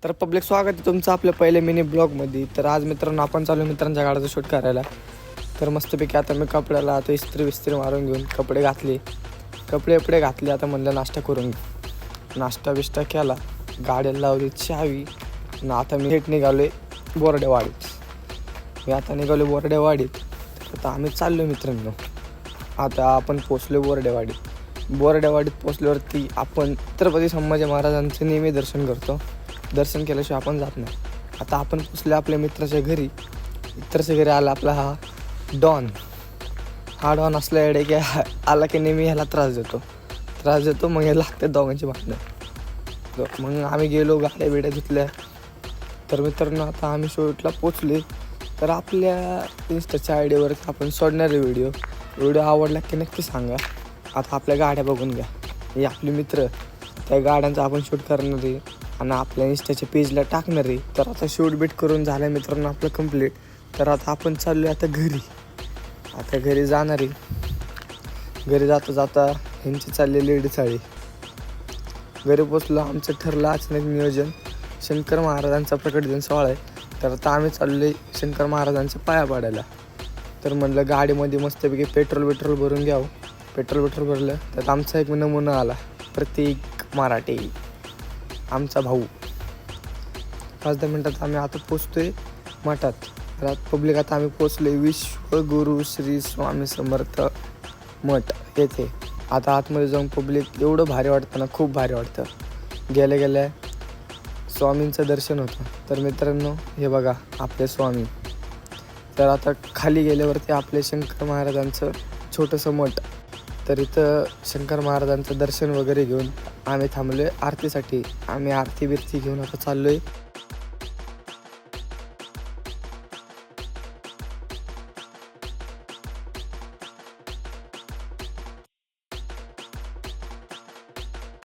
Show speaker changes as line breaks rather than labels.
तर पब्लिक स्वागत आहे तुमचं आपल्या पहिले मिनी ब्लॉगमध्ये. तर आज मित्रांनो आपण चालू मित्रांच्या गाड्याचं शूट करायला. तर मस्तपैकी आता मी कपड्याला आता इस्त्री मारून घेऊन कपडे घातले. आता म्हणलं नाश्ता करून घेऊ. नाश्ता बिष्टा केला, गाड्याला लावली चावी आणि आता मी थेट निघालो आहे बोर्डेवाडीत. आता आम्ही चाललो मित्रांनो. आता आपण पोचलो बोर्डेवाडीत पोचल्यावरती आपण छत्रपती संभाजी महाराजांचं नेहमी दर्शन करतो. दर्शन केल्याशिवाय आपण जात नाही. आता आपण पोचले आपल्या मित्राच्या घरी आला आपला हा डॉन असल्या एवढे की आला की नेहमी ह्याला त्रास देतो मग हे लागते दोघांची भांडणं. मग आम्ही गेलो, गाड्या बिड्या धुतल्या. तर मित्रांनो आता आम्ही शूटला पोचले. तर आपल्या इंस्टाच्या आयडीवरती आपण सोडणारे व्हिडिओ आवडला की नक्की सांगा. आता आपल्या गाड्या बघून घ्या, हे आपले मित्र त्या गाड्यांचं आपण शूट करणार आहे आणि आपल्या इंस्टाच्या पेजला टाकणार आहे. तर आता शूट बीट करून झालं मित्रांनो आपलं कंप्लीट. तर आता आपण चाललो आहे आता घरी जाणार आहे. घरी जाता ह्यांची चाललेली लेडी घरी पोचलो. आमचं ठरलं अचानक नियोजन, शंकर महाराजांचा प्रकट दिन सोहळा आहे. तर आता आम्ही चाललो आहे शंकर महाराजांच्या पाया पाडायला. तर म्हणलं गाडीमध्ये मस्तपैकी पेट्रोल भरून घ्यावं. पेट्रोल भरलं तर आमचा एक नमुना आला, प्रतीक मराठे आमचा भाऊ. 5-10 मिनटात आम्ही आता पोचतोय मठात. तर पब्लिक आता आम्ही पोचलोय विश्वगुरु श्री स्वामी समर्थ मठ येथे. आता आतमध्ये जाऊन पब्लिक एवढं भारी वाटतं ना, खूप भारी वाटतं. गेल्या स्वामींचं दर्शन होतं. तर मित्रांनो हे बघा आपले स्वामी. तर आता खाली गेल्यावरती आपले शंकर महाराजांचं छोटंसं मठ. तर इथं शंकर महाराजांचं दर्शन वगैरे घेऊन आम्ही थांबलो आहे आरतीसाठी. आम्ही आरती घेऊन आता चाललो आहे